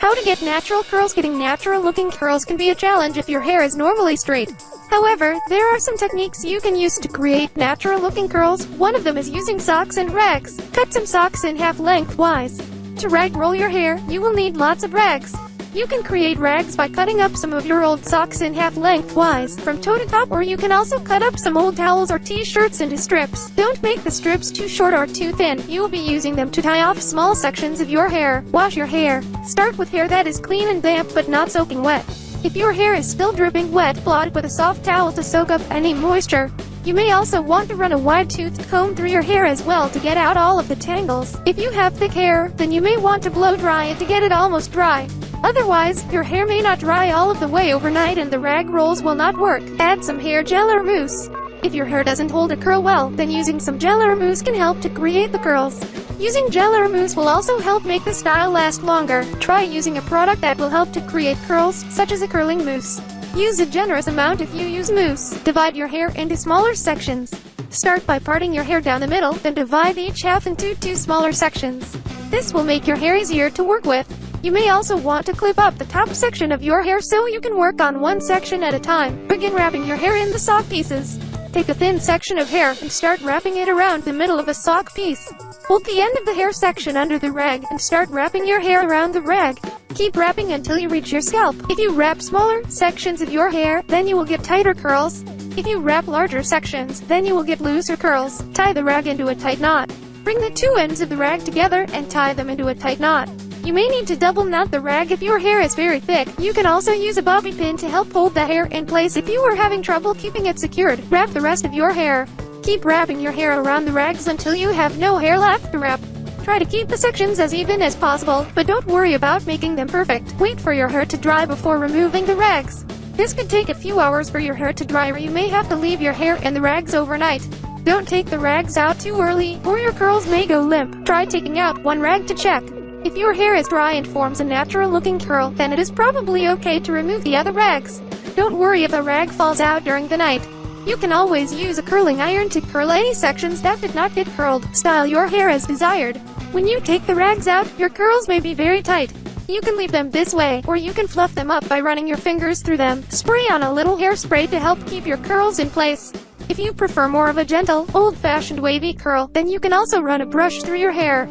How to get natural curls. Getting natural looking curls can be a challenge if your hair is normally straight. However, there are some techniques you can use to create natural looking curls. One of them is using socks and rags. Cut some socks in half lengthwise. To rag roll your hair, you will need lots of rags. You can create rags by cutting up some of your old socks in half lengthwise, from toe to top, or you can also cut up some old towels or t-shirts into strips. Don't make the strips too short or too thin. You will be using them to tie off small sections of your hair. Wash your hair. Start with hair that is clean and damp but not soaking wet. If your hair is still dripping wet, blot with a soft towel to soak up any moisture. You may also want to run a wide-toothed comb through your hair as well to get out all of the tangles. If you have thick hair, then you may want to blow dry it to get it almost dry. Otherwise, your hair may not dry all of the way overnight and the rag rolls will not work. Add some hair gel or mousse. If your hair doesn't hold a curl well, then using some gel or mousse can help to create the curls. Using gel or mousse will also help make the style last longer. Try using a product that will help to create curls, such as a curling mousse. Use a generous amount if you use mousse. Divide your hair into smaller sections. Start by parting your hair down the middle, then divide each half into two smaller sections. This will make your hair easier to work with. You may also want to clip up the top section of your hair so you can work on one section at a time. Begin wrapping your hair in the sock pieces. Take a thin section of hair and start wrapping it around the middle of a sock piece. Hold the end of the hair section under the rag and start wrapping your hair around the rag. Keep wrapping until you reach your scalp. If you wrap smaller sections of your hair, then you will get tighter curls. If you wrap larger sections, then you will get looser curls. Tie the rag into a tight knot. Bring the two ends of the rag together and tie them into a tight knot. You may need to double knot the rag if your hair is very thick. You can also use a bobby pin to help hold the hair in place if you are having trouble keeping it secured. Wrap the rest of your hair. Keep wrapping your hair around the rags until you have no hair left to wrap. Try to keep the sections as even as possible, but don't worry about making them perfect. Wait for your hair to dry before removing the rags. This could take a few hours for your hair to dry, or you may have to leave your hair in the rags overnight. Don't take the rags out too early, or your curls may go limp. Try taking out one rag to check. If your hair is dry and forms a natural-looking curl, then it is probably okay to remove the other rags. Don't worry if a rag falls out during the night. You can always use a curling iron to curl any sections that did not get curled. Style your hair as desired. When you take the rags out, your curls may be very tight. You can leave them this way, or you can fluff them up by running your fingers through them. Spray on a little hairspray to help keep your curls in place. If you prefer more of a gentle, old-fashioned wavy curl, then you can also run a brush through your hair.